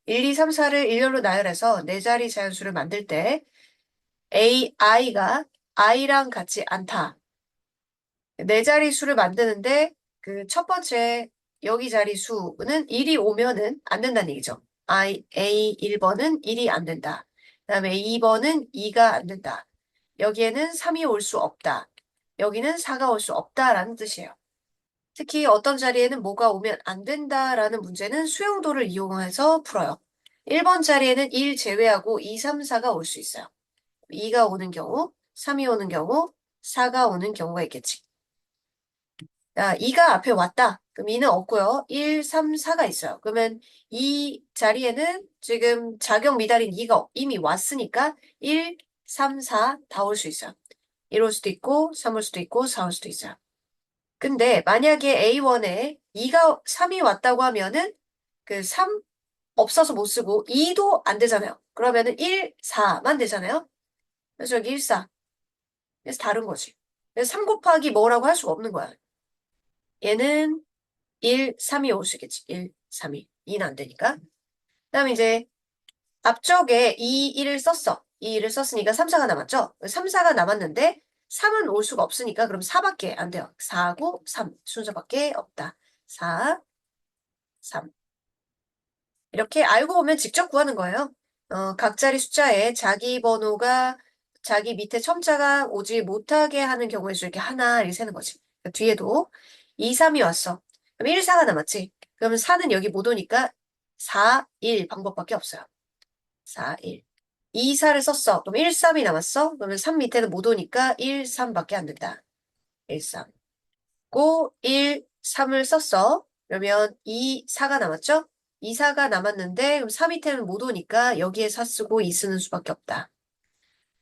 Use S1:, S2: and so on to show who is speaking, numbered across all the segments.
S1: 1, 2, 3, 4를 일렬로 나열해서 네 자리 자연수를 만들 때 i가 i랑 같지 않다. 네 자리 수를 만드는데 그 첫 번째 여기 자리 수는 1이 오면은 안 된다는 얘기죠. A 1번은 1이 안 된다. 그다음에 2번은 2가 안 된다. 여기에는 3이 올 수 없다. 여기는 4가 올 수 없다라는 뜻이에요. 특히 어떤 자리에는 뭐가 오면 안 된다라는 문제는 수용도를 이용해서 풀어요. 1번 자리에는 1 제외하고 2, 3, 4가 올 수 있어요. 2가 오는 경우, 3이 오는 경우, 4가 오는 경우가 있겠지. 자, 2가 앞에 왔다. 그럼 2는 없고요. 1, 3, 4가 있어요. 그러면 이 자리에는 지금 자격 미달인 2가 이미 왔으니까 1, 3, 4 다 올 수 있어요. 1 올 수도 있고, 3 올 수도 있고, 4 올 수도 있어요. 근데 만약에 A1에 2가 3이 왔다고 하면은 그 3 없어서 못 쓰고 2도 안 되잖아요. 그러면은 1, 4만 되잖아요. 그래서 여기 1, 4. 그래서 다른 거지. 그래서 3 곱하기 뭐라고 할 수가 없는 거야. 얘는 1, 3이 올 수 있겠지. 1, 3이. 2는 안 되니까. 그다음에 이제 앞쪽에 2, 1을 썼어. 2, 1을 썼으니까 3, 4가 남았죠? 3, 4가 남았는데 3은 올 수가 없으니까 그럼 4밖에 안 돼요. 4하고 3 순서밖에 없다. 4, 3. 이렇게 알고 보면 직접 구하는 거예요. 각 자리 숫자에 자기 번호가 자기 밑에 첨자가 오지 못하게 하는 경우에서 이렇게 하나 이렇게 세는 거지. 그러니까 뒤에도 2, 3이 왔어. 그럼 1, 4가 남았지. 그러면 4는 여기 못 오니까 4, 1 방법밖에 없어요. 4, 1. 2, 4를 썼어. 그럼 1, 3이 남았어. 그러면 3 밑에는 못 오니까 1, 3밖에 안 된다. 1, 3. 고 1, 3을 썼어. 그러면 2, 4가 남았죠? 2, 4가 남았는데 그럼 3 밑에는 못 오니까 여기에 4 쓰고 2 쓰는 수밖에 없다.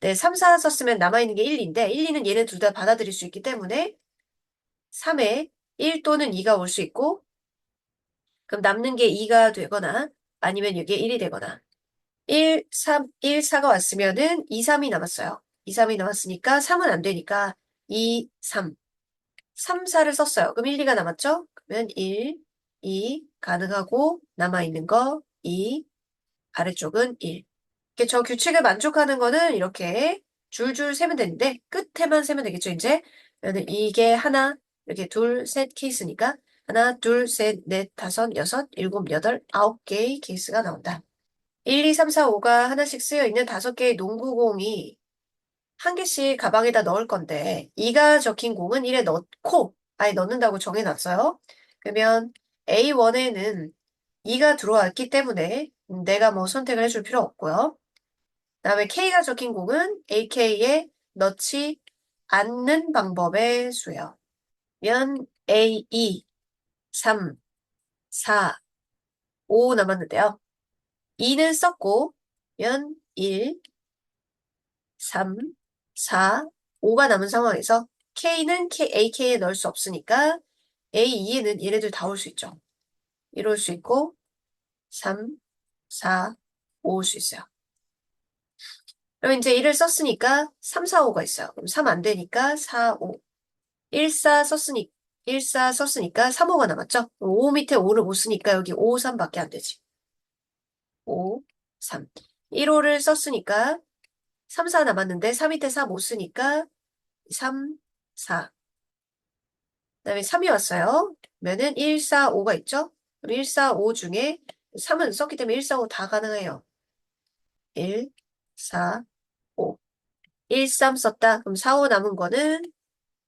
S1: 네, 3, 4 썼으면 남아있는 게 1인데 1, 2는 얘네 둘 다 받아들일 수 있기 때문에 3에 1 또는 2가 올 수 있고 그럼 남는 게 2가 되거나 아니면 이게 1이 되거나 1, 3, 1, 4가 왔으면은 2, 3이 남았어요. 2, 3이 남았으니까 3은 안 되니까 2, 3. 3, 4를 썼어요. 그럼 1, 2가 남았죠? 그러면 1, 2 가능하고 남아있는 거 2, 아래쪽은 1. 이렇게 저 규칙을 만족하는 거는 이렇게 줄줄 세면 되는데 끝에만 세면 되겠죠, 이제? 그러면 이게 하나, 이렇게 둘, 셋 케이스니까 하나, 둘, 셋, 넷, 다섯, 여섯, 일곱, 여덟, 9개의 케이스가 나온다. 1, 2, 3, 4, 5가 하나씩 쓰여 있는 5개의 농구공이 한 개씩 가방에다 넣을 건데 2가 적힌 공은 1에 넣고 아예 넣는다고 정해놨어요. 그러면 A1에는 2가 들어왔기 때문에 내가 뭐 선택을 해줄 필요 없고요. 그다음에 K가 적힌 공은 AK에 넣지 않는 방법의 수요. 면 A2, 3, 4, 5 남았는데요. 2는 썼고 면 1, 3, 4, 5가 남은 상황에서 K는 AK에 넣을 수 없으니까 A2에는 얘네들 다 올 수 있죠. 1 올 수 있고 3, 4, 5 올 수 있어요. 그럼 이제 1을 썼으니까 3, 4, 5가 있어요. 그럼 3 안 되니까 4, 5. 1, 4 썼으니 1, 4 썼으니까 3, 5가 남았죠. 5 밑에 5를 못 쓰니까 여기 5, 3밖에 안 되지. 5, 3. 1, 5를 썼으니까 3, 4 남았는데 3 밑에 4 못 쓰니까 3, 4. 그다음에 3이 왔어요. 그러면은 1, 4, 5가 있죠? 그럼 1, 4, 5 중에 3은 썼기 때문에 1, 4, 5 다 가능해요. 1, 4, 5. 1, 3 썼다. 그럼 4, 5 남은 거는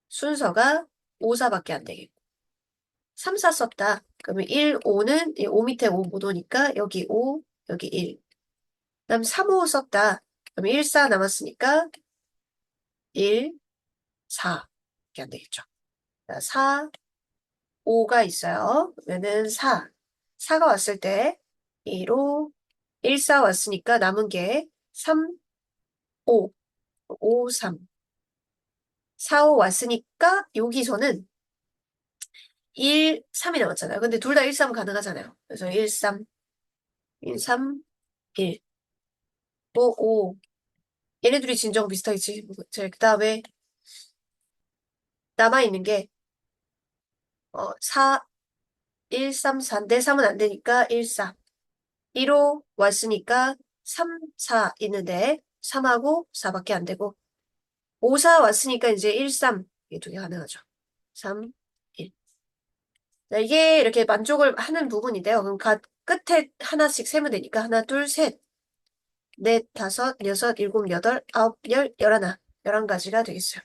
S1: 순서가 5, 4밖에 안 되겠고. 3, 4 썼다. 그러면 1, 5는 5 밑에 5 못 오니까 여기 5, 여기 1. 그다음 3, 5 썼다. 그럼 1, 4 남았으니까 1, 4. 이렇게 안 되겠죠. 4, 5가 있어요. 그러면은 4. 4가 왔을 때 2로 1, 4 왔으니까 남은 게 3, 5, 5, 3. 4, 5 왔으니까 여기서는 1, 3이 남았잖아요. 근데 둘 다 1, 3 가능하잖아요. 그래서 1, 3, 1, 3, 1, 5, 5. 얘네들이 진정 비슷하겠지. 그 다음에 남아있는 게 4, 1, 3, 4인데 3은 안 되니까 1, 4. 1호 왔으니까 3, 4 있는데 3하고 4밖에 안 되고 5, 4 왔으니까 이제 1, 3 이게 두 개 가능하죠. 3, 1. 자, 이게 이렇게 만족을 하는 부분인데요. 그럼 끝에 하나씩 세면 되니까 하나, 둘, 셋, 넷, 다섯, 여섯, 일곱, 여덟, 아홉, 열, 열하나, 11가지가 되겠어요.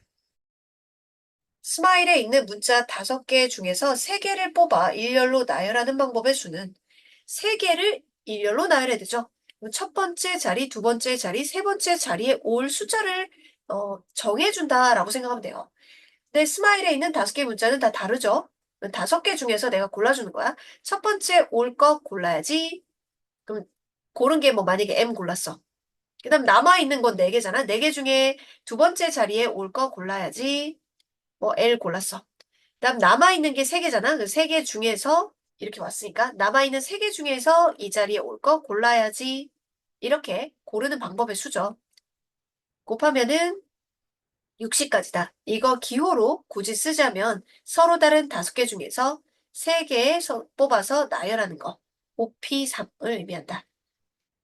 S1: 스마일에 있는 문자 5개 중에서 3개를 뽑아 일렬로 나열하는 방법의 수는 3개를 일렬로 나열해야 되죠. 그럼 첫 번째 자리, 두 번째 자리, 세 번째 자리에 올 숫자를 정해준다라고 생각하면 돼요. 근데 스마일에 있는 5개 문자는 다 다르죠. 5개 중에서 내가 골라주는 거야. 첫 번째 올 거 골라야지. 그럼 고른 게 뭐 만약에 M 골랐어. 그 다음 남아있는 건 4개잖아. 4개 중에 두 번째 자리에 올 거 골라야지. 뭐 L 골랐어. 그다음 남아있는 게 3개잖아. 그 3개 중에서 이렇게 왔으니까 남아있는 3개 중에서 이 자리에 올 거 골라야지. 이렇게 고르는 방법의 수죠. 곱하면은 60까지다. 이거 기호로 굳이 쓰자면 서로 다른 5개 중에서 3개 뽑아서 나열하는 거. 5P3을 의미한다.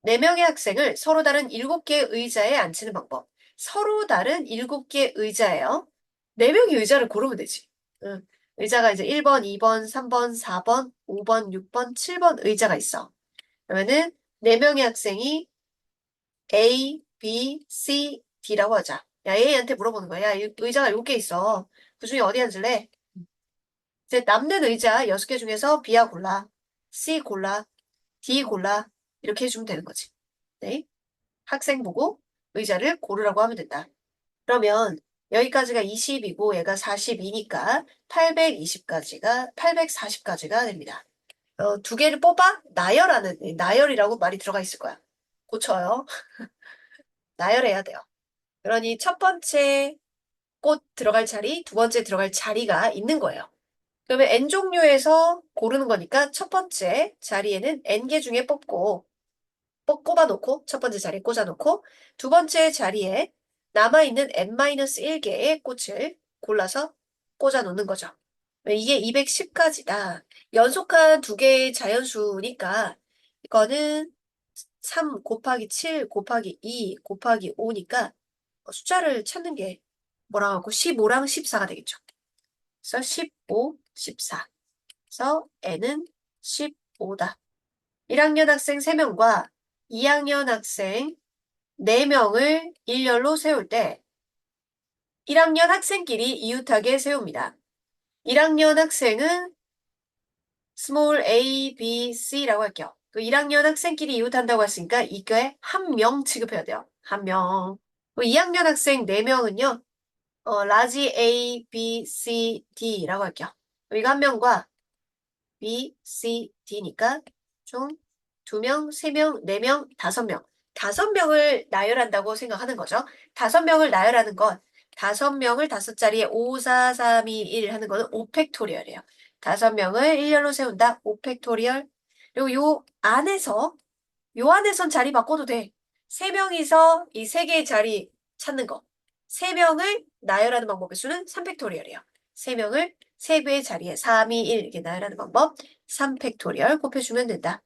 S1: 4명의 학생을 서로 다른 7개의 의자에 앉히는 방법. 서로 다른 7개의 의자예요. 4명의 의자를 고르면 되지. 응. 의자가 이제 1번, 2번, 3번, 4번, 5번, 6번, 7번 의자가 있어. 그러면은 4명의 학생이 A, B, C, D라고 하자. 야, A한테 물어보는 거야. 야, 의자가 7개 있어. 그 중에 어디 앉을래? 이제 남는 의자 6개 중에서 B야 골라. C 골라. D 골라. 이렇게 해주면 되는 거지. 네. 학생 보고 의자를 고르라고 하면 된다. 그러면 여기까지가 20이고 얘가 42니까 840까지가 됩니다. 두 개를 뽑아 나열이라고 말이 들어가 있을 거야. 고쳐요. 나열해야 돼요. 그러니 첫 번째 꽃 들어갈 자리, 두 번째 들어갈 자리가 있는 거예요. 그러면 N 종류에서 고르는 거니까 첫 번째 자리에는 N개 중에 뽑고 꼽아놓고 첫 번째 자리에 꽂아놓고 두 번째 자리에 남아있는 N-1개의 꽃을 골라서 꽂아놓는 거죠. 이게 210까지다. 연속한 두 개의 자연수니까 이거는 3 곱하기 7 곱하기 2 곱하기 5니까 숫자를 찾는 게 뭐랑 하고 15랑 14가 되겠죠. 그래서 15, 14. 그래서 N은 15다. 1학년 학생 3명과 2학년 학생 4명을 일렬로 세울 때 1학년 학생끼리 이웃하게 세웁니다. 1학년 학생은 스몰 a, b, c라고 할게요. 또 1학년 학생끼리 이웃한다고 했으니까 이거에 한 명 취급해야 돼요. 한 명. 또 2학년 학생 4명은요. 라지 a, b, c, d라고 할게요. 이거 한 명과 B, C, D니까 총 2명, 3명, 4명, 5명. 5명을 나열한다고 생각하는 거죠. 5명을 나열하는 건 5명을 5자리에 5, 4, 3, 2, 1 하는 거는 5팩토리얼이에요. 5명을 일렬로 세운다. 5팩토리얼. 그리고 요 안에선 자리 바꿔도 돼. 3명이서 이 3개의 자리 찾는 거. 3명을 나열하는 방법의 수는 3팩토리얼이에요. 3명을 3개의 자리에 3, 2, 1 이렇게 나열하는 방법 3팩토리얼 곱해주면 된다.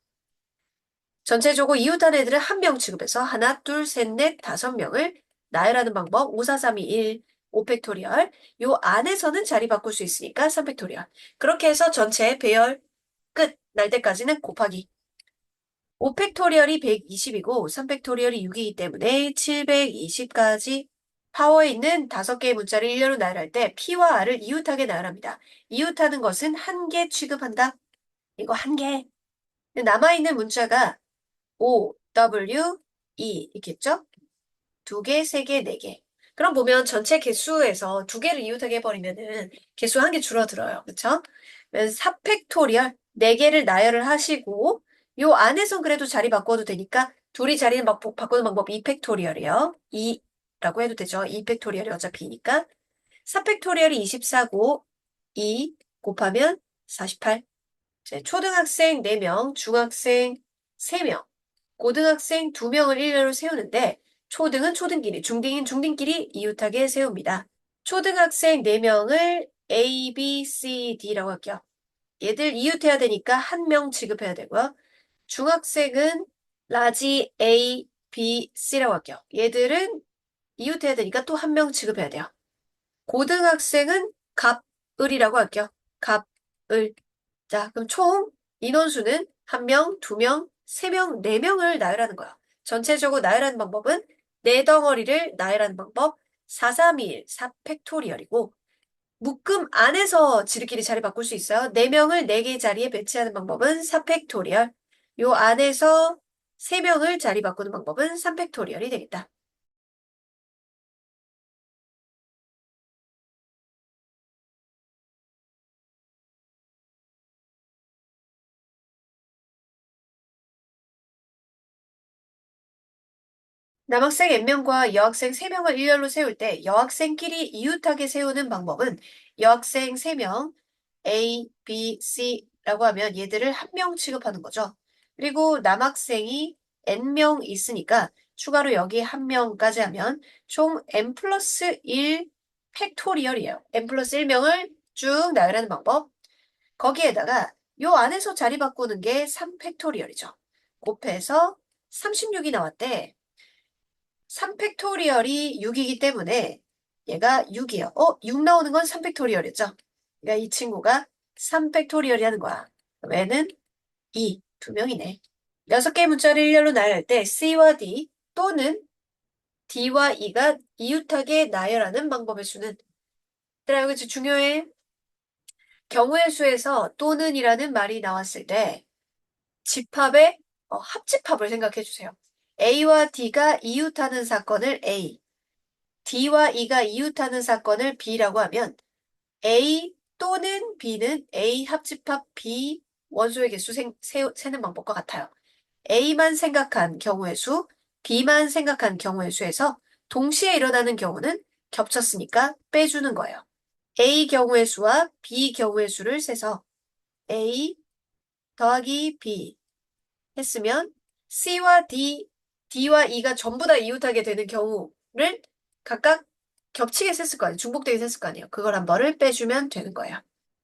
S1: 전체적으로 이웃한 애들은 한 명 취급해서 하나, 둘, 셋, 넷, 5명을 나열하는 방법 5, 4, 3, 2, 1 5팩토리얼. 요 안에서는 자리 바꿀 수 있으니까 3팩토리얼. 그렇게 해서 전체 배열 끝 날 때까지는 곱하기 5팩토리얼이 120이고 3팩토리얼이 6이기 때문에 720까지 파워에 있는 5개의 문자를 일렬로 나열할 때 P와 R을 이웃하게 나열합니다. 이웃하는 것은 한 개 취급한다. 이거 한 개. 남아있는 문자가 O, W, E 있겠죠? 2개, 3개, 4개. 그럼 보면 전체 개수에서 2개를 이웃하게 해버리면은 개수 한 개 줄어들어요. 그쵸? 4팩토리얼 4개를 나열을 하시고 요 안에선 그래도 자리 바꿔도 되니까 둘이 자리를 바꾸는 방법 2팩토리얼이요. 2라고 해도 되죠. 2팩토리얼이 어차피니까 4팩토리얼이 24고 2 곱하면 48. 초등학생 4명, 중학생 3명, 고등학생 2명을 일렬로 세우는데 초등은 초등끼리, 중딩은 중딩끼리 이웃하게 세웁니다. 초등학생 4명을 A, B, C, D라고 할게요. 얘들 이웃해야 되니까 한 명 취급해야 되고요. 중학생은 라지 A, B, C라고 할게요. 얘들은 이웃해야 되니까 또 한 명 취급해야 돼요. 고등학생은 갑을이라고 할게요. 갑을. 자, 그럼 총 인원수는 한 명, 두 명, 세 명, 네 명을 나열하는 거야. 전체적으로 나열하는 방법은 네 덩어리를 나열하는 방법 431, 4팩토리얼이고 묶음 안에서 지들끼리 자리 바꿀 수 있어요. 네 명을 네 개의 자리에 배치하는 방법은 4팩토리얼. 요 안에서 세 명을 자리 바꾸는 방법은 3팩토리얼이 되겠다. 남학생 N명과 여학생 3명을 일렬로 세울 때 여학생끼리 이웃하게 세우는 방법은 여학생 3명 A, B, C라고 하면 얘들을 한 명 취급하는 거죠. 그리고 남학생이 N명 있으니까 추가로 여기 한 명까지 하면 총 N 플러스 1 팩토리얼이에요. N 플러스 1명을 쭉 나열하는 방법. 거기에다가 요 안에서 자리 바꾸는 게 3 팩토리얼이죠. 곱해서 36이 나왔대. 3팩토리얼이 6이기 때문에 얘가 6이에요. 6 나오는 건 3팩토리얼이죠. 그러니까 이 친구가 3팩토리얼이 하는 거야. 그럼 얘는 2, 두 명이네. 6개의 문자를 일렬로 나열할 때 C와 D 또는 D와 E가 이웃하게 나열하는 방법의 수는 얘들아 이거 진짜 중요해. 경우의 수에서 또는이라는 말이 나왔을 때 집합의 합집합을 생각해 주세요. A와 D가 이웃하는 사건을 A, D와 E가 이웃하는 사건을 B라고 하면 A 또는 B는 A 합집합 B 원소의 개수 세는 방법과 같아요. A만 생각한 경우의 수, B만 생각한 경우의 수에서 동시에 일어나는 경우는 겹쳤으니까 빼주는 거예요. A 경우의 수와 B 경우의 수를 세서 A 더하기 B 했으면 C와 D, D와 E가 전부 다 이웃하게 되는 경우를 각각 겹치게 셌을 거 아니에요. 중복되게 셌을 거 아니에요. 그걸 한 번을 빼주면 되는 거예요.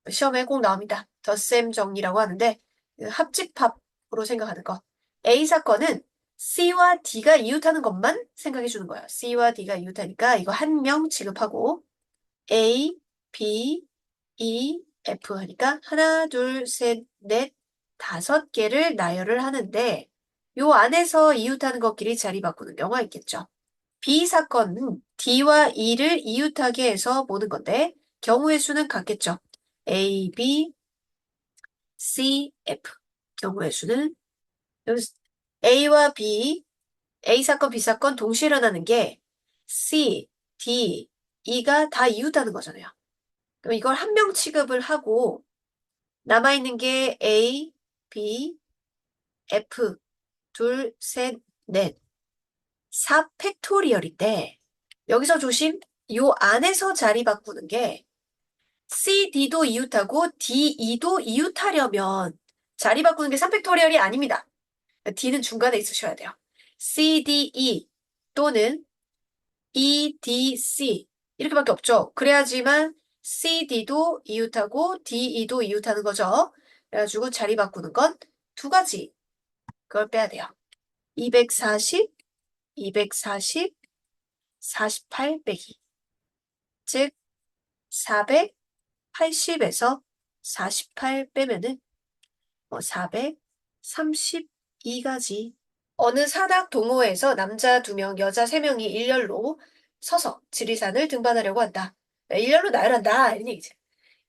S1: 시험에 꼭 나옵니다. 덧셈 정리라고 하는데 그 합집합으로 생각하는 거. A 사건은 C와 D가 이웃하는 것만 생각해 주는 거예요. C와 D가 이웃하니까 이거 한 명 취급하고 A, B, E, F 하니까 하나, 둘, 셋, 넷, 5개를 나열을 하는데 요 안에서 이웃하는 것끼리 자리 바꾸는 경우가 있겠죠. B 사건은 D와 E를 이웃하게 해서 보는 건데 경우의 수는 같겠죠. A, B, C, F. 경우의 수는 A와 B, A 사건, B 사건 동시에 일어나는 게 C, D, E가 다 이웃하는 거잖아요. 그럼 이걸 한 명 취급을 하고 남아있는 게 A, B, F, 둘, 셋, 넷, 4팩토리얼인데 여기서 조심, 요 안에서 자리 바꾸는 게 C, D도 이웃하고 D, E도 이웃하려면 자리 바꾸는 게 3팩토리얼이 아닙니다. D는 중간에 있으셔야 돼요. C, D, E 또는 E, D, C 이렇게밖에 없죠. 그래야지만 C, D도 이웃하고 D, E도 이웃하는 거죠. 그래가지고 자리 바꾸는 건 두 가지. 그걸 빼야 돼요. 240, 240, 48 빼기. 즉 480에서 48 빼면은 432가지. 어느 산악 동호회에서 남자 2명, 여자 3명이 일렬로 서서 지리산을 등반하려고 한다. 일렬로 나열한다. 이런 얘기지.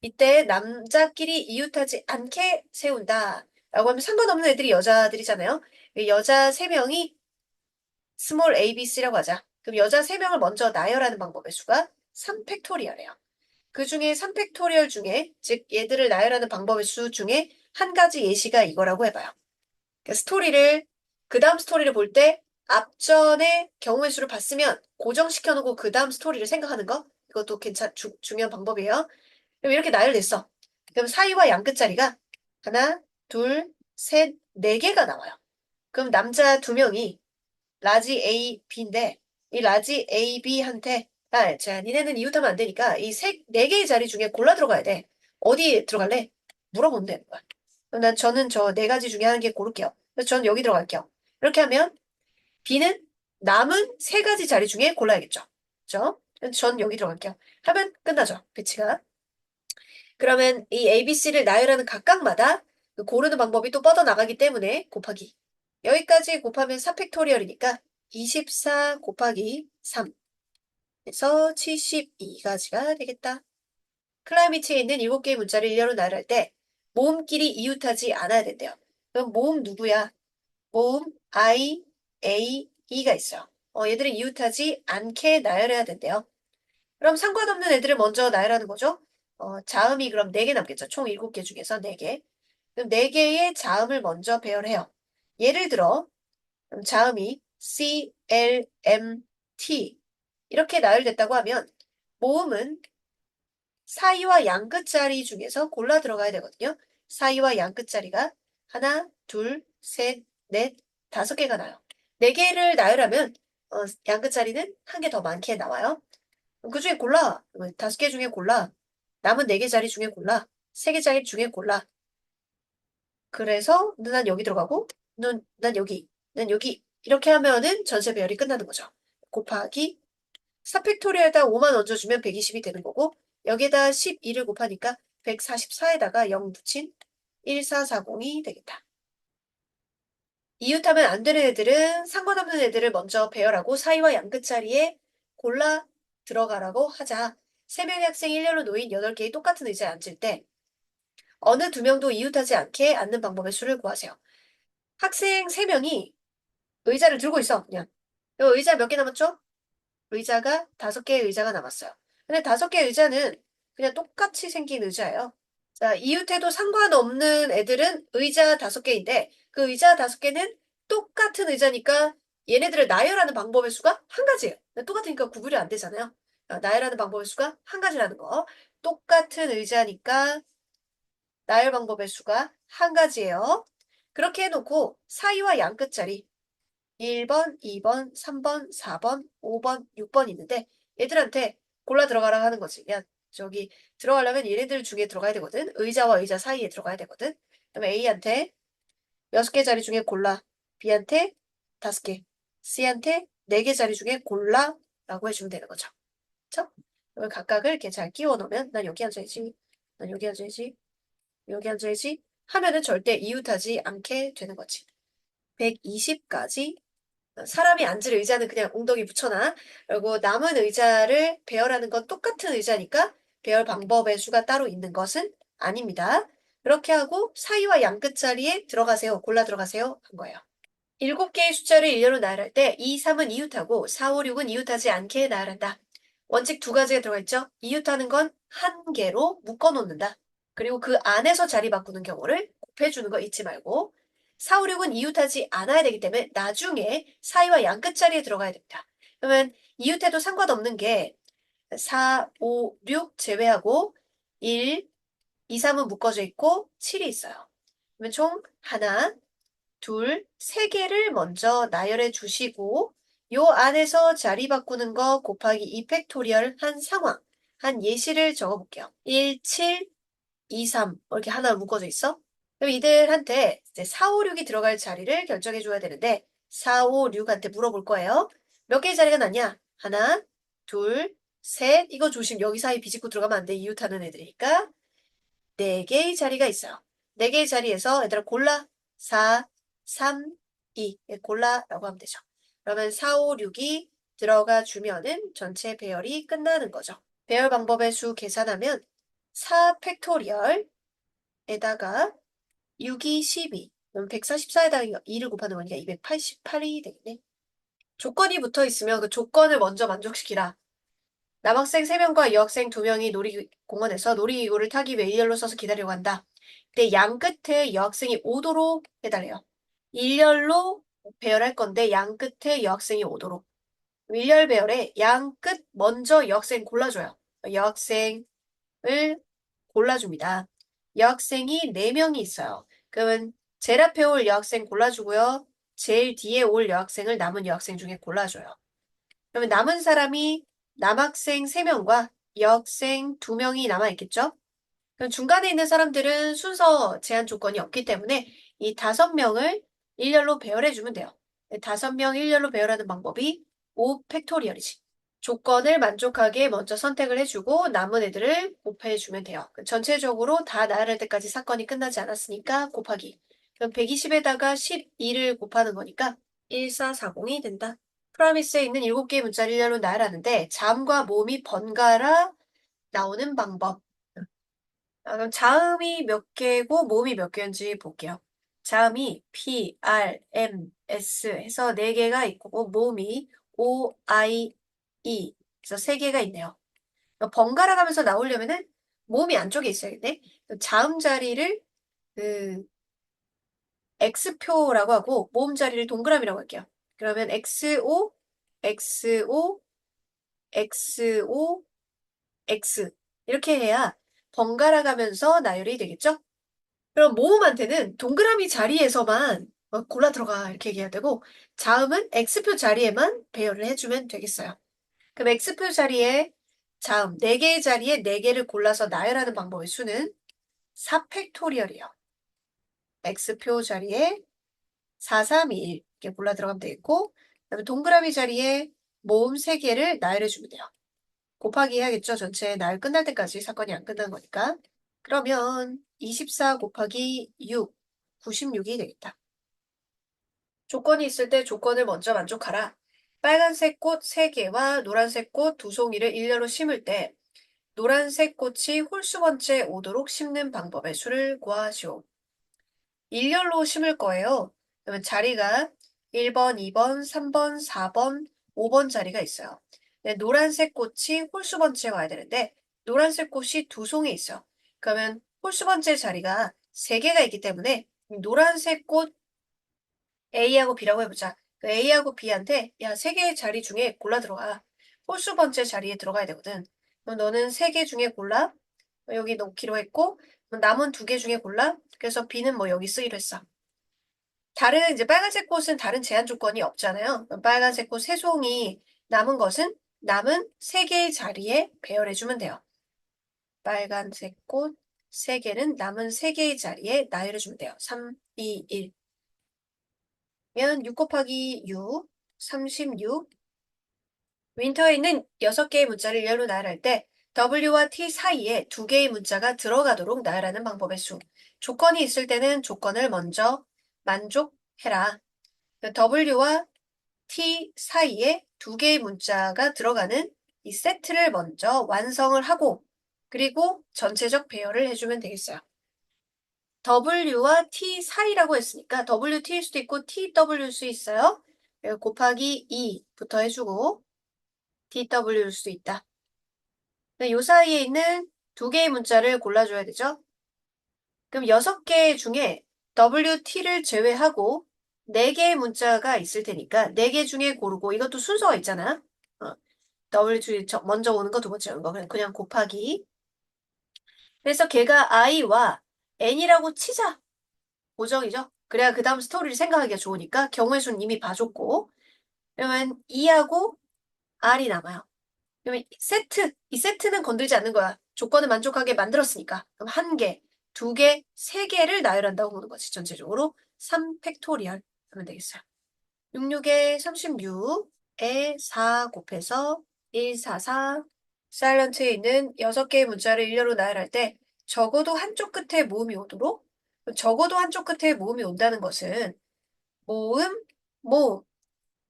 S1: 이때 남자끼리 이웃하지 않게 세운다. 라고 하면 상관없는 애들이 여자들이잖아요. 여자 3명이 스몰 a, b, c라고 하자. 그럼 여자 3명을 먼저 나열하는 방법의 수가 3팩토리얼이에요. 그 중에 3팩토리얼 중에, 즉 얘들을 나열하는 방법의 수 중에 한 가지 예시가 이거라고 해봐요. 그 다음 스토리를 볼 때 앞전에 경우의 수를 봤으면 고정시켜놓고 그 다음 스토리를 생각하는 거. 이것도 중요한 방법이에요. 그럼 이렇게 나열됐어. 그럼 사이와 양 끝자리가 하나, 둘, 셋, 4개가 나와요. 그럼 남자 2명이 라지 A, B인데 이 라지 A, B한테 자, 니네는 이웃하면 안 되니까 이 4개의 자리 중에 골라 들어가야 돼. 어디 들어갈래? 물어보면 되는 거야. 그럼 저는 저 4가지 중에 한 개 고를게요. 그래서 전 여기 들어갈게요. 이렇게 하면 B는 남은 세 가지 자리 중에 골라야겠죠. 그죠? 전 여기 들어갈게요. 하면 끝나죠. 배치가. 그러면 이 A, B, C를 나열하는 각각마다 그 고르는 방법이 또 뻗어나가기 때문에 곱하기. 여기까지 곱하면 4팩토리얼이니까 24 곱하기 3 해서 72가지가 되겠다. 클라이미트에 있는 7개의 문자를 일렬로 나열할 때 모음끼리 이웃하지 않아야 된대요. 그럼 모음 누구야? 모음 I, A, E가 있어요. 얘들은 이웃하지 않게 나열해야 된대요. 그럼 상관없는 애들을 먼저 나열하는 거죠. 자음이 그럼 4개 남겠죠. 총 7개 중에서 4개. 그럼 4개의 자음을 먼저 배열해요. 예를 들어 그럼 자음이 C, L, M, T 이렇게 나열됐다고 하면 모음은 사이와 양 끝자리 중에서 골라 들어가야 되거든요. 사이와 양 끝자리가 하나, 둘, 셋, 넷, 5개가 나요. 4개를 나열하면 양 끝자리는 한 개 더 많게 나와요. 그 중에 골라. 5개 중에 골라. 남은 4개 자리 중에 골라. 3개 자리 중에 골라. 그래서 난 여기 들어가고 난 여기, 난 여기 이렇게 하면은 전체 배열이 끝나는 거죠. 곱하기 4팩토리얼에다 5만 얹어주면 120이 되는 거고 여기에다 12를 곱하니까 144에다가 0 붙인 1440이 되겠다. 이웃하면 안 되는 애들은 상관없는 애들을 먼저 배열하고 사이와 양 끝자리에 골라 들어가라고 하자. 3명의 학생이 일렬로 놓인 8개의 똑같은 의자에 앉을 때 어느 2명도 이웃하지 않게 앉는 방법의 수를 구하세요. 학생 3명이 의자를 들고 있어, 그냥. 의자 몇 개 남았죠? 의자가 5개의 의자가 남았어요. 근데 5개의 의자는 그냥 똑같이 생긴 의자예요. 자, 이웃해도 상관없는 애들은 의자 5개인데 그 의자 5개는 똑같은 의자니까 얘네들을 나열하는 방법의 수가 한 가지예요. 똑같으니까 구분이 안 되잖아요. 나열하는 방법의 수가 한 가지라는 거. 똑같은 의자니까 나열 방법의 수가 한 가지예요. 그렇게 해놓고 사이와 양 끝자리 1번, 2번, 3번, 4번, 5번, 6번 있는데 얘들한테 골라 들어가라 하는 거지. 야, 저기 들어가려면 얘네들 중에 들어가야 되거든. 의자와 의자 사이에 들어가야 되거든. 그러면 A한테 6개 자리 중에 골라. B한테 5개. C한테 4개 자리 중에 골라 라고 해주면 되는 거죠. 그쵸? 그걸 각각을 이렇게 잘 끼워 놓으면 난 여기 앉아야지. 난 여기 앉아야지. 여기 앉아야지. 하면은 절대 이웃하지 않게 되는 거지. 120까지 사람이 앉을 의자는 그냥 엉덩이 붙여놔. 그리고 남은 의자를 배열하는 건 똑같은 의자니까 배열 방법의 수가 따로 있는 것은 아닙니다. 그렇게 하고 사이와 양 끝자리에 들어가세요. 골라 들어가세요. 한 거예요. 7개의 숫자를 일렬로 나열할 때 2, 3은 이웃하고 4, 5, 6은 이웃하지 않게 나열한다. 원칙 2가지가 들어가 있죠. 이웃하는 건 한 개로 묶어 놓는다. 그리고 그 안에서 자리 바꾸는 경우를 곱해주는 거 잊지 말고 4, 5, 6은 이웃하지 않아야 되기 때문에 나중에 사이와 양 끝자리에 들어가야 됩니다. 그러면 이웃해도 상관없는 게 4, 5, 6 제외하고 1, 2, 3은 묶어져 있고 7이 있어요. 그러면 총 하나, 둘, 3개를 먼저 나열해 주시고 요 안에서 자리 바꾸는 거 곱하기 2 팩토리얼 한 상황, 한 예시를 적어 볼게요. 1, 7, 2, 3 이렇게 하나 묶어져 있어? 그럼 이들한테 이제 4, 5, 6이 들어갈 자리를 결정해 줘야 되는데 4, 5, 6한테 물어볼 거예요. 몇 개의 자리가 났냐? 하나, 둘, 셋. 이거 조심. 여기 사이 비집고 들어가면 안 돼. 이웃하는 애들이니까. 4개의 자리가 있어요. 4개의 자리에서 얘들아 골라. 4, 3, 2. 골라라고 하면 되죠. 그러면 4, 5, 6이 들어가 주면은 전체 배열이 끝나는 거죠. 배열 방법의 수 계산하면 4 팩토리얼에다가 6이 12. 그럼 144에다가 2를 곱하는 거니까 288이 되겠네. 조건이 붙어 있으면 그 조건을 먼저 만족시키라. 남학생 3명과 여학생 2명이 놀이공원에서 놀이기구를 타기 위해 일렬로 서서 기다리려고 한다. 근데 양 끝에 여학생이 오도록 해달래요. 일렬로 배열할 건데 양 끝에 여학생이 오도록. 일렬 배열에 양 끝 먼저 여학생 골라줘요. 여학생을 골라줍니다. 여학생이 4명이 있어요. 그러면 제일 앞에 올 여학생 골라주고요. 제일 뒤에 올 여학생을 남은 여학생 중에 골라줘요. 그러면 남은 사람이 남학생 3명과 여학생 2명이 남아있겠죠? 그럼 중간에 있는 사람들은 순서 제한 조건이 없기 때문에 이 5명을 일렬로 배열해주면 돼요. 5명 일렬로 배열하는 방법이 5팩토리얼이지. 조건을 만족하게 먼저 선택을 해주고 남은 애들을 곱해주면 돼요. 전체적으로 다 나열할 때까지 사건이 끝나지 않았으니까 곱하기. 그럼 120에다가 12를 곱하는 거니까 1440이 된다. 프라미스에 있는 7개의 문자를 일렬로 나열하는데 자음과 모음이 번갈아 나오는 방법. 그럼 자음이 몇 개고 모음이 몇 개인지 볼게요. 자음이 P, R, M, S 해서 4개가 있고 모음이 O, I, E 해서 3개가 있네요. 번갈아 가면서 나오려면은 모음이 안쪽에 있어야겠네. 자음 자리를 그 X표라고 하고 모음 자리를 동그라미라고 할게요. 그러면 XO, XO, XO, X 이렇게 해야 번갈아 가면서 나열이 되겠죠? 그럼 모음한테는 동그라미 자리에서만 골라 들어가 이렇게 얘기해야 되고 자음은 X표 자리에만 배열을 해주면 되겠어요. 그럼 X표 자리에 자음 4개의 자리에 4개를 골라서 나열하는 방법의 수는 4팩토리얼이에요. X표 자리에 4, 3, 2, 1 이렇게 골라 들어가면 되겠고 그다음에 동그라미 자리에 모음 3개를 나열해주면 돼요. 곱하기 해야겠죠. 전체 나열 끝날 때까지 사건이 안 끝난 거니까. 그러면 24 곱하기 6, 96이 되겠다. 조건이 있을 때 조건을 먼저 만족하라. 빨간색 꽃 3개와 노란색 꽃 2송이를 일렬로 심을 때 노란색 꽃이 홀수번째 오도록 심는 방법의 수를 구하시오. 일렬로 심을 거예요. 그러면 자리가 1번, 2번, 3번, 4번, 5번 자리가 있어요. 네, 노란색 꽃이 홀수번째에 와야 되는데 노란색 꽃이 2송이 있어요. 그러면 홀수번째 자리가 3개가 있기 때문에 노란색 꽃 A하고 B라고 해보자. 그 A하고 B한테 야, 3개의 자리 중에 골라 들어가. 홀수번째 자리에 들어가야 되거든. 그럼 너는 3개 중에 골라. 여기 놓기로 했고 그럼 남은 2개 중에 골라. 그래서 B는 뭐 여기 쓰기로 했어. 다른 이제 빨간색 꽃은 다른 제한 조건이 없잖아요. 그럼 빨간색 꽃 3송이 남은 것은 남은 3개의 자리에 배열해주면 돼요. 빨간색 꽃 3개는 남은 3개의 자리에 나열해주면 돼요. 3, 2, 1. 면 6 곱하기 6, 36. 윈터에 있는 6개의 문자를 일렬로 나열할 때 W와 T 사이에 2개의 문자가 들어가도록 나열하는 방법의 수. 조건이 있을 때는 조건을 먼저 만족해라. W와 T 사이에 2개의 문자가 들어가는 이 세트를 먼저 완성을 하고 그리고 전체적 배열을 해주면 되겠어요. W와 T 사이라고 했으니까 WT일 수도 있고 TW일 수 있어요. 곱하기 2부터 해주고 TW일 수도 있다. 요 사이에 있는 2개의 문자를 골라줘야 되죠. 그럼 6개 중에 WT를 제외하고 4개의 문자가 있을 테니까 4개 중에 고르고 이것도 순서가 있잖아. WT 먼저 오는 거 두 번째 오는 거 그냥 곱하기. 그래서 걔가 I와 N이라고 치자. 고정이죠. 그래야 그 다음 스토리를 생각하기가 좋으니까 경우의 수는 이미 봐줬고 그러면 E하고 R이 남아요. 그러면 이 세트는 건들지 않는 거야. 조건을 만족하게 만들었으니까. 그럼 1개, 2개, 3개를 나열한다고 보는 거지. 전체적으로 3팩토리얼 하면 되겠어요. 66에 36에 4 곱해서 144. 사일런트에 있는 6개의 문자를 일렬로 나열할 때 적어도 한쪽 끝에 모음이 오도록 적어도 한쪽 끝에 모음이 온다는 것은 모음, 모음,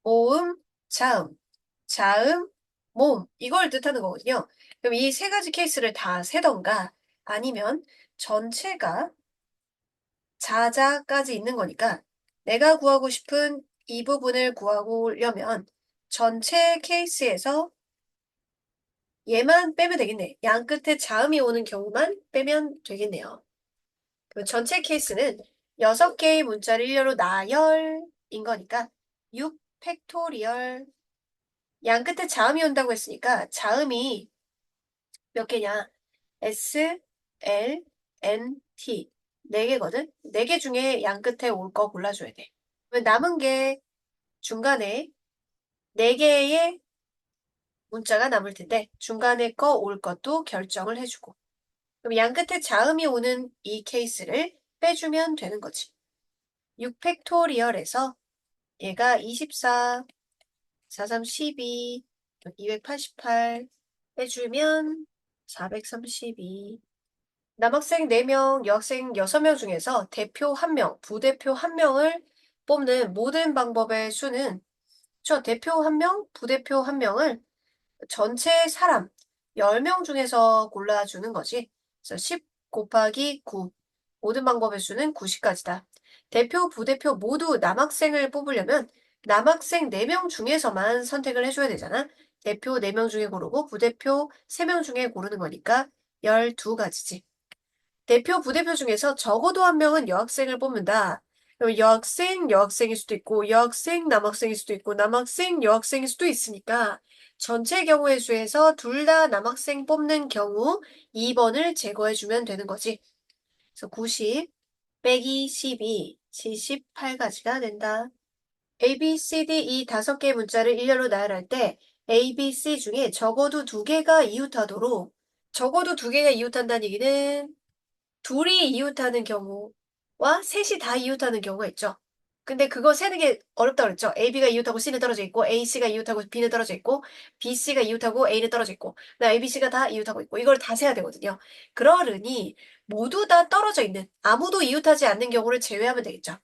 S1: 모음, 자음, 자음, 모음 이걸 뜻하는 거거든요. 그럼 이 3가지 케이스를 다 세던가 아니면 전체가 자자까지 있는 거니까 내가 구하고 싶은 이 부분을 구하려면 전체 케이스에서 얘만 빼면 되겠네. 양 끝에 자음이 오는 경우만 빼면 되겠네요. 그럼 전체 케이스는 6개의 문자를 일렬로 나열인 거니까 6 팩토리얼 양 끝에 자음이 온다고 했으니까 자음이 몇 개냐? S, L, N, T 4개거든? 4개 중에 양 끝에 올 거 골라줘야 돼. 그러면 남은 게 중간에 4개의 문자가 남을 텐데 중간에 거 올 것도 결정을 해주고 그럼 양 끝에 자음이 오는 이 케이스를 빼주면 되는 거지. 6팩토리얼에서 얘가 24, 43, 12, 288 빼주면 432. 남학생 4명, 여학생 6명 중에서 대표 1명, 부대표 1명을 뽑는 모든 방법의 수는 대표 1명, 부대표 1명을 전체 사람 10명 중에서 골라주는 거지. 그래서 10 곱하기 9. 모든 방법의 수는 90까지다. 대표, 부대표 모두 남학생을 뽑으려면 남학생 4명 중에서만 선택을 해줘야 되잖아. 대표 4명 중에 고르고 부대표 3명 중에 고르는 거니까 12가지지. 대표, 부대표 중에서 적어도 1명은 여학생을 뽑는다. 그럼 여학생, 여학생일 수도 있고, 여학생, 남학생일 수도 있고, 남학생, 여학생일 수도 있으니까 전체 경우의 수에서 둘 다 남학생 뽑는 경우 2번을 제거해주면 되는 거지. 그래서 90 빼기 12, 78가지가 된다. A, B, C, D 이 5개의 문자를 일렬로 나열할 때 A, B, C 중에 적어도 2개가 이웃하도록 적어도 2개가 이웃한다는 얘기는 둘이 이웃하는 경우와 셋이 다 이웃하는 경우가 있죠. 근데 그거 세는 게 어렵다고 그랬죠. AB가 이웃하고 C는 떨어져 있고, AC가 이웃하고 B는 떨어져 있고, BC가 이웃하고 A는 떨어져 있고, ABC가 다 이웃하고 있고, 이걸 다 세야 되거든요. 그러려니 모두 다 떨어져 있는, 아무도 이웃하지 않는 경우를 제외하면 되겠죠.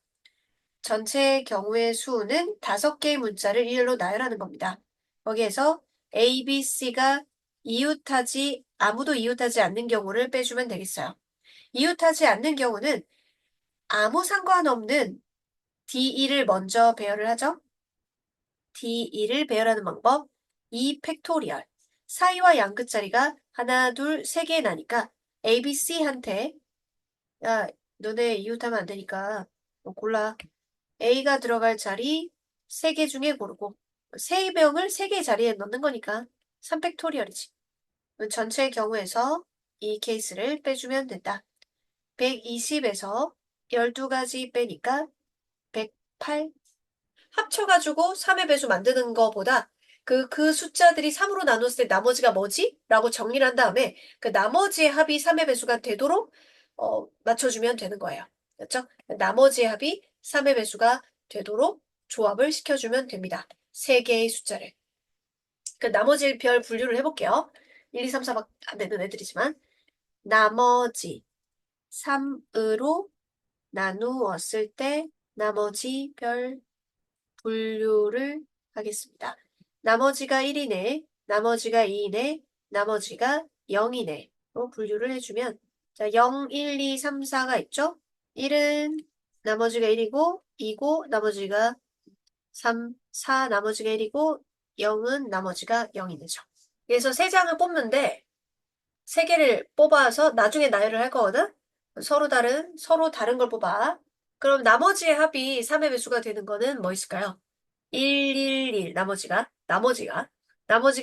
S1: 전체 경우의 수는 5개의 문자를 일렬로 나열하는 겁니다. 거기에서 A, B, C가 아무도 이웃하지 않는 경우를 빼주면 되겠어요. 이웃하지 않는 경우는 아무 상관없는 D2를 먼저 배열을 하죠. D2를 배열하는 방법 2팩토리얼 사이와 양 끝자리가 하나, 둘, 3개 나니까 A, B, C한테 야, 너네 이웃하면 안 되니까 뭐 골라. A가 들어갈 자리 3개 중에 고르고 3명을 3개 자리에 넣는 거니까 3팩토리얼이지. 전체의 경우에서 이 케이스를 빼주면 된다. 120에서 12가지 빼니까 108. 합쳐가지고 3의 배수 만드는 거보다 그 숫자들이 3으로 나눴을 때 나머지가 뭐지? 라고 정리를 한 다음에 그 나머지의 합이 3의 배수가 되도록 맞춰주면 되는 거예요. 그렇죠? 나머지의 합이 3의 배수가 되도록 조합을 시켜주면 됩니다. 3개의 숫자를. 그 나머지 별 분류를 해볼게요. 1, 2, 3, 4밖에 안 되는 애들이지만 나머지 3으로 나누었을 때 나머지 별 분류를 하겠습니다. 나머지가 1이네, 나머지가 2이네, 나머지가 0이네로 분류를 해주면 자, 0, 1, 2, 3, 4가 있죠? 1은 나머지가 1이고 2고 나머지가 3, 4 나머지가 1이고 0은 나머지가 0이 되죠. 그래서 3장을 뽑는데 3개를 뽑아서 나중에 나열을 할 거거든? 서로 다른 걸 뽑아. 그럼 나머지의 합이 3의 배수가 되는 거는 뭐 있을까요? 1, 1, 1, 나머지가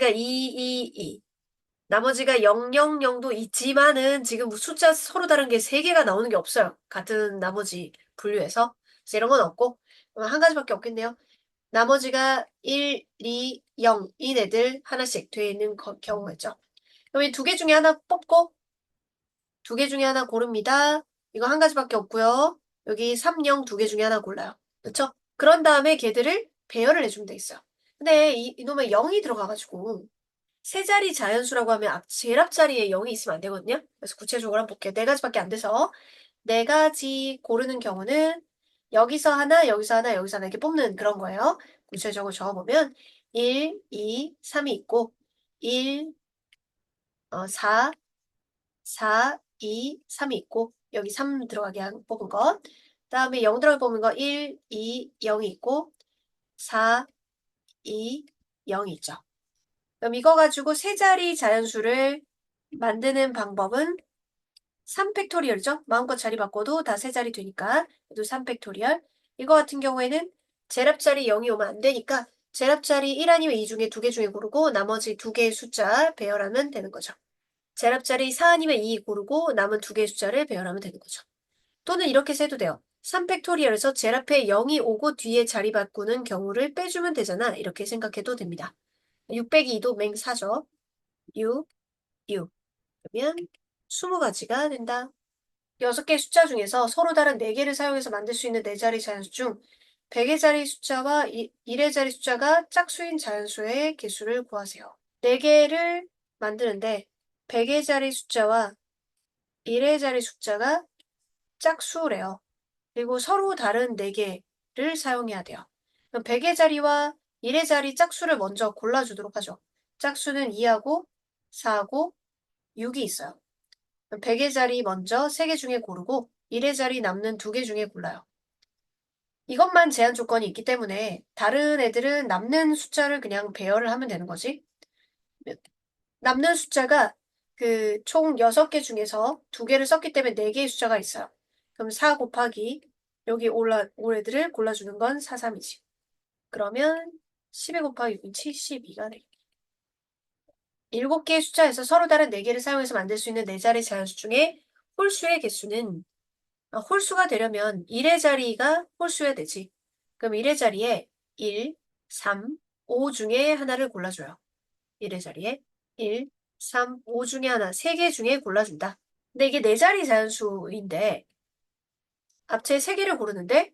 S1: 2, 2, 2, 나머지가 0, 0, 0도 있지만은 지금 숫자 서로 다른 게 3개가 나오는 게 없어요. 같은 나머지 분류해서. 그래서 이런 건 없고, 한 가지밖에 없겠네요. 나머지가 1, 2, 0인 애들 하나씩 돼 있는 경우가 있죠. 그럼 이 2개 중에 하나 뽑고, 2개 중에 하나 고릅니다. 이거 한 가지밖에 없고요. 여기 3, 0 2개 중에 하나 골라요. 그렇죠? 그런 다음에 걔들을 배열을 해주면 되겠어요. 근데 이놈의 0이 들어가가지고 세 자리 자연수라고 하면 제일 앞자리에 0이 있으면 안 되거든요. 그래서 구체적으로 한번 볼게요. 4가지밖에 안 돼서 4가지 고르는 경우는 여기서 하나, 여기서 하나, 여기서 하나 이렇게 뽑는 그런 거예요. 구체적으로 적어보면 1, 2, 3이 있고 1, 4, 4, 2, 3이 있고 여기 3 들어가게 뽑은 거. 다음에 0 들어가게 뽑은 거 1, 2, 0이 있고 4, 2, 0이 있죠. 그럼 이거 가지고 세 자리 자연수를 만드는 방법은 3팩토리얼이죠. 마음껏 자리 바꿔도 다 세 자리 되니까 그래도 3팩토리얼. 이거 같은 경우에는 제랍자리 0이 오면 안 되니까 제랍자리 1 아니면 2 중에 2개 중에 고르고 나머지 2개의 숫자 배열하면 되는 거죠. 제랍자리 4 아니면 2 고르고 남은 2개의 숫자를 배열하면 되는 거죠. 또는 이렇게 해도 돼요. 3팩토리얼에서 제랍에 0이 오고 뒤에 자리 바꾸는 경우를 빼주면 되잖아. 이렇게 생각해도 됩니다. 6 빼기 2도 맹4죠. 6, 6. 그러면 20가지가 된다. 6개의 숫자 중에서 서로 다른 4개를 사용해서 만들 수 있는 4자리 자연수 중 100의 자리 숫자와 1의 자리 숫자가 짝수인 자연수의 개수를 구하세요. 4개를 만드는데 100의 자리 숫자와 1의 자리 숫자가 짝수래요. 그리고 서로 다른 4개를 사용해야 돼요. 그럼 100의 자리와 1의 자리 짝수를 먼저 골라주도록 하죠. 짝수는 2하고 4하고 6이 있어요. 100의 자리 먼저 3개 중에 고르고 1의 자리 남는 2개 중에 골라요. 이것만 제한 조건이 있기 때문에 다른 애들은 남는 숫자를 그냥 배열을 하면 되는 거지. 남는 숫자가 그 총 6개 중에서 2개를 썼기 때문에 4개의 숫자가 있어요. 그럼 4 곱하기 여기 올 애들을 골라주는 건 4, 3이지. 그러면 12 곱하기 6은 72가 되겠네. 7개의 숫자에서 서로 다른 4개를 사용해서 만들 수 있는 4자리 자연수 중에 홀수의 개수는 홀수가 되려면 1의 자리가 홀수여야 되지. 그럼 1의 자리에 1, 3, 5 중에 하나를 골라줘요. 1의 자리에 1, 3, 5 중에 하나, 3개 중에 골라준다. 근데 이게 4자리 자연수인데 합체 3개를 고르는데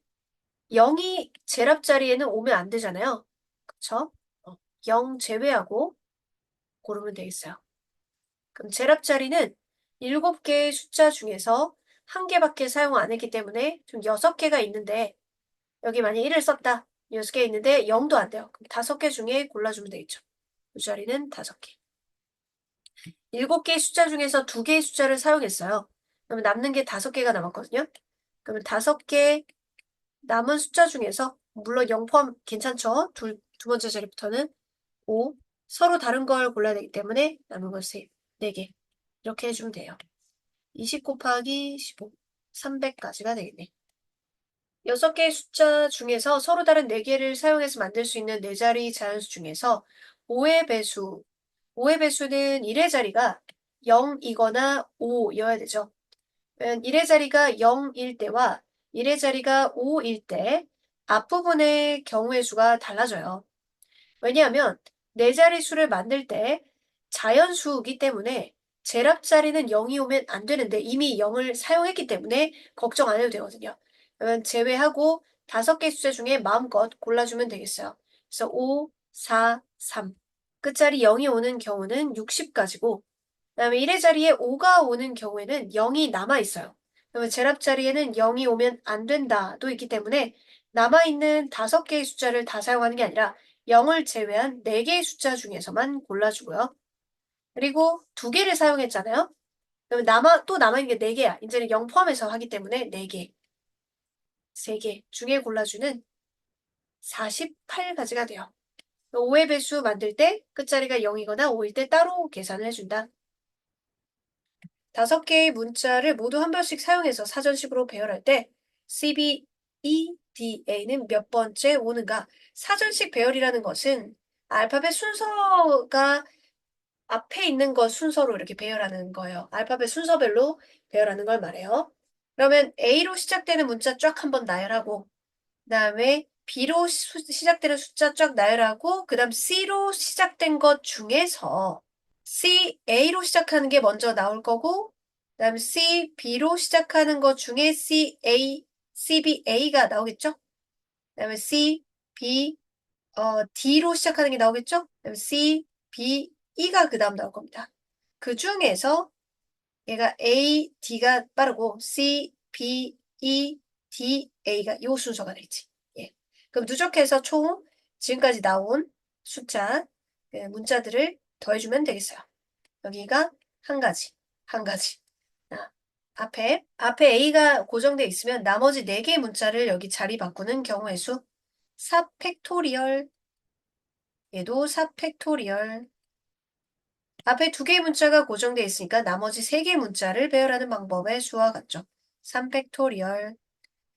S1: 0이 제랍 자리에는 오면 안 되잖아요. 그쵸? 0 제외하고 고르면 되겠어요. 그럼 제랍 자리는 7개의 숫자 중에서 1개밖에 사용 안 했기 때문에 좀 6개가 있는데 여기 만약 1을 썼다. 6개 있는데 0도 안 돼요. 그럼 5개 중에 골라주면 되겠죠. 이 자리는 5개. 7개의 숫자 중에서 2개의 숫자를 사용했어요. 그러면 남는 게 5개가 남았거든요. 그러면 5개 남은 숫자 중에서 물론 0 포함 괜찮죠? 두 번째 자리부터는 5 서로 다른 걸 골라야 되기 때문에 남은 걸 4개 이렇게 해주면 돼요. 20 곱하기 15 300까지가 되겠네. 6개의 숫자 중에서 서로 다른 4개를 사용해서 만들 수 있는 4자리 자연수 중에서 5의 배수 5의 배수는 1의 자리가 0이거나 5여야 되죠. 1의 자리가 0일 때와 1의 자리가 5일 때 앞부분의 경우의 수가 달라져요. 왜냐하면 4자리 수를 만들 때 자연수이기 때문에 제랍 자리는 0이 오면 안 되는데 이미 0을 사용했기 때문에 걱정 안 해도 되거든요. 그러면 제외하고 5개 숫자 중에 마음껏 골라주면 되겠어요. 그래서 5, 4, 3. 끝자리 0이 오는 경우는 60가지고 그다음에 1의 자리에 5가 오는 경우에는 0이 남아있어요. 그러면 제랍 자리에는 0이 오면 안 된다도 있기 때문에 남아있는 5개의 숫자를 다 사용하는 게 아니라 0을 제외한 4개의 숫자 중에서만 골라주고요. 그리고 2개를 사용했잖아요. 그러면 또 남아있는 게 4개야. 이제는 0 포함해서 하기 때문에 4개, 3개 중에 골라주는 48가지가 돼요. 5의 배수 만들 때 끝자리가 0이거나 5일 때 따로 계산을 해준다. 5개의 문자를 모두 한 번씩 사용해서 사전식으로 배열할 때 CBEDA는 몇 번째 오는가? 사전식 배열이라는 것은 알파벳 순서가 앞에 있는 것 순서로 이렇게 배열하는 거예요. 알파벳 순서별로 배열하는 걸 말해요. 그러면 A로 시작되는 문자 쫙 한번 나열하고 그다음에 B로 시작되는 숫자 쫙 나열하고 그다음 C로 시작된 것 중에서 A로 시작하는 게 먼저 나올 거고 그다음 B로 시작하는 것 중에 CBA가 나오겠죠? 그다음에 D로 시작하는 게 나오겠죠? 그다음에 E가 그다음 나올 겁니다. 그 중에서 얘가 A, D가 빠르고 A가 요 순서가 되지. 예. 그럼 누적해서 총 지금까지 나온 숫자, 문자들을 더해주면 되겠어요. 여기가 한 가지, 한 가지. 앞에 A가 고정돼 있으면 나머지 4개의 문자를 여기 자리 바꾸는 경우의 수 4팩토리얼 얘도 4팩토리얼 앞에 2개의 문자가 고정돼 있으니까 나머지 3개의 문자를 배열하는 방법의 수와 같죠. 3팩토리얼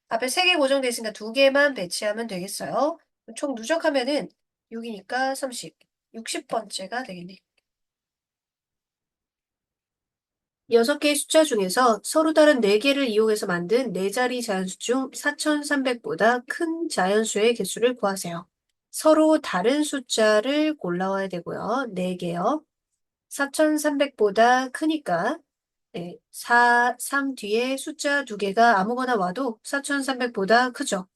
S1: 앞에 3개 고정돼 있으니까 2개만 배치하면 되겠어요. 총 누적하면은 6이니까 30, 60번째가 되겠네. 6개의 숫자 중에서 서로 다른 4개를 이용해서 만든 4자리 자연수 중 4300보다 큰 자연수의 개수를 구하세요. 서로 다른 숫자를 골라와야 되고요. 4개요. 4300보다 크니까 네, 4, 3 뒤에 숫자 두 개가 아무거나 와도 4300보다 크죠.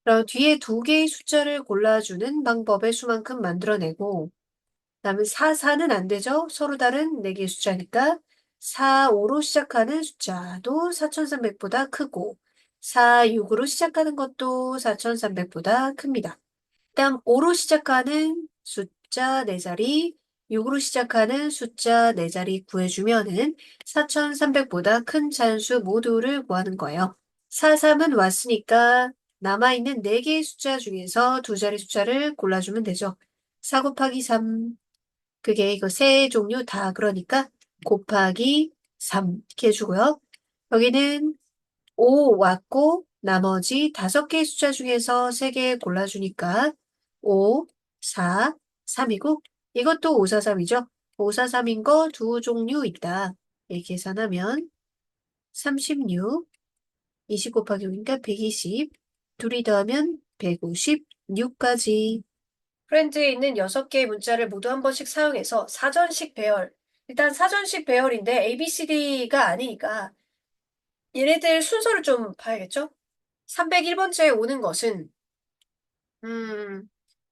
S1: 그럼 뒤에 두 개의 숫자를 골라주는 방법의 수만큼 만들어내고, 그다음에 4, 4는 안 되죠? 서로 다른 네 개의 숫자니까 4, 5로 시작하는 숫자도 4300보다 크고 4, 6으로 시작하는 것도 4300보다 큽니다. 그다음 5로 시작하는 숫자 4자리, 6으로 시작하는 숫자 4자리 구해주면은 4300보다 큰 자연수 모두를 구하는 거예요. 4, 3은 왔으니까 남아있는 4개의 숫자 중에서 두 자리 숫자를 골라주면 되죠. 4 곱하기 3, 그게 이거 세 종류 다 그러니까 곱하기 3 이렇게 해주고요. 여기는 5 왔고 나머지 5개의 숫자 중에서 3개 골라주니까 5, 4, 3이고 이것도 5, 4, 3이죠. 5, 4, 3인 거 두 종류 있다. 이렇게 계산하면 36, 20 곱하기 5니까 120, 둘이 더하면 156까지. 프렌즈에 있는 6개의 문자를 모두 한 번씩 사용해서 사전식 배열. 일단 사전식 배열인데 ABCD가 아니니까 얘네들 순서를 좀 봐야겠죠? 301번째에 오는 것은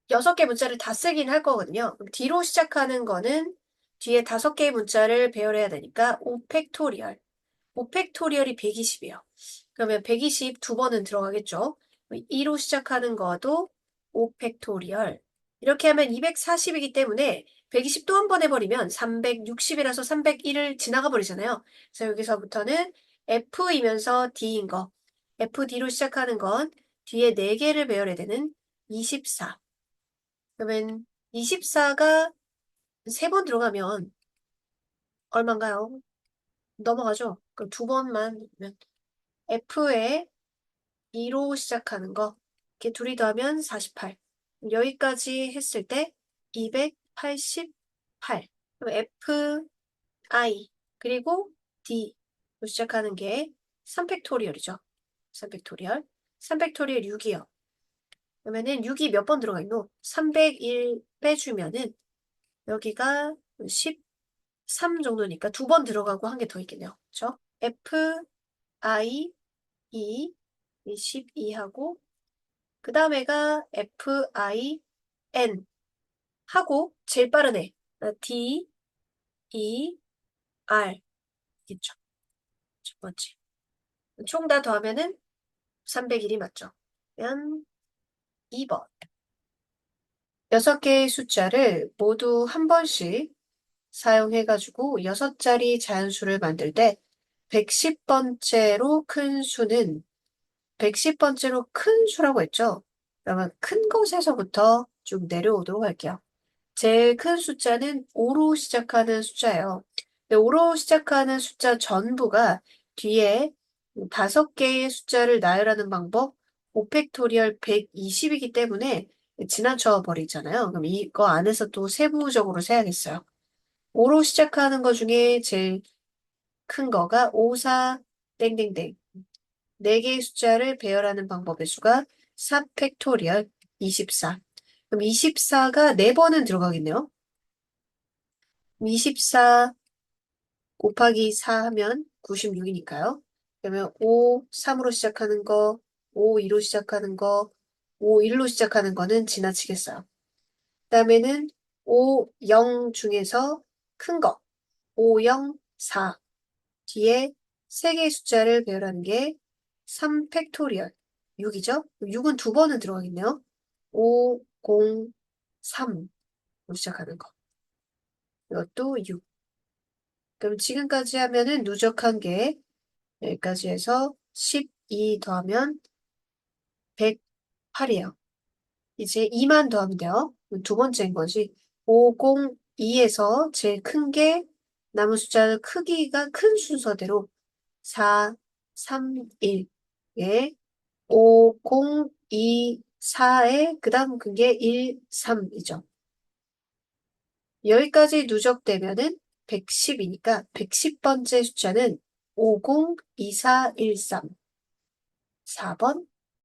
S1: 6개 문자를 다 쓰긴 할 거거든요. 그럼 D로 시작하는 거는 뒤에 5개의 문자를 배열해야 되니까 5팩토리얼. 5팩토리얼이 120이에요. 그러면 120 두 번은 들어가겠죠? 2로 시작하는 거도 5팩토리얼. 이렇게 하면 240이기 때문에 120 또 한 번 해버리면 360이라서 301을 지나가 버리잖아요. 그래서 여기서부터는 F이면서 D인 거. FD로 시작하는 건 뒤에 4개를 배열해야 되는 24. 그러면 24가 3번 들어가면 얼마인가요? 넘어가죠? 그럼 두 번만 F에 2로 시작하는 거. 이렇게 둘이 더하면 48. 여기까지 했을 때 288. 그럼 F, I, 그리고 D로 시작하는 게 3팩토리얼이죠. 3팩토리얼. 3팩토리얼 6이요. 그러면은 6이 몇 번 들어가 있노? 301 빼주면은 여기가 13 정도니까 두 번 들어가고 한 개 더 있겠네요. 그쵸? F, I, E, 12하고 그 다음에가 F, I, N 하고 제일 빠른 애 D, E, R 있죠. 첫 번째. 총 다 더하면은 301이 맞죠. 그러면 2번. 6개의 숫자를 모두 한 번씩 사용해가지고 6자리 자연수를 만들 때 110번째로 큰 수는 110번째로 큰 수라고 했죠. 그러면 큰 것에서부터 쭉 내려오도록 할게요. 제일 큰 숫자는 5로 시작하는 숫자예요. 근데 5로 시작하는 숫자 전부가 뒤에 5개의 숫자를 나열하는 방법 5팩토리얼 120이기 때문에 지나쳐 버리잖아요. 그럼 이거 안에서 또 세부적으로 세야겠어요. 5로 시작하는 것 중에 제일 큰 거가 5, 4, 땡땡땡. 4개의 숫자를 배열하는 방법의 수가 4팩토리얼 24. 그럼 24가 4번은 들어가겠네요. 24 곱하기 4 하면 96이니까요. 그러면 5, 3으로 시작하는 거, 5, 2로 시작하는 거, 5, 1로 시작하는 거는 지나치겠어요. 그 다음에는 5, 0 중에서 큰 거, 5, 0, 4. 뒤에 3개의 숫자를 배열하는 게 3팩토리얼 6이죠? 6은 두 번은 들어가겠네요. 5, 0, 3로 시작하는 거. 이것도 6. 그럼 지금까지 하면은 누적한 게 여기까지 해서 12 더하면 108이에요. 이제 2만 더하면 돼요. 두 번째인 거지. 502에서 제일 큰 게 남은 숫자 크기가 큰 순서대로 4, 3, 1. 에 5, 0, 2, 4에 그 다음 그게 1, 3이죠. 여기까지 누적되면은 110이니까 110번째 숫자는 50, 24, 13. 4번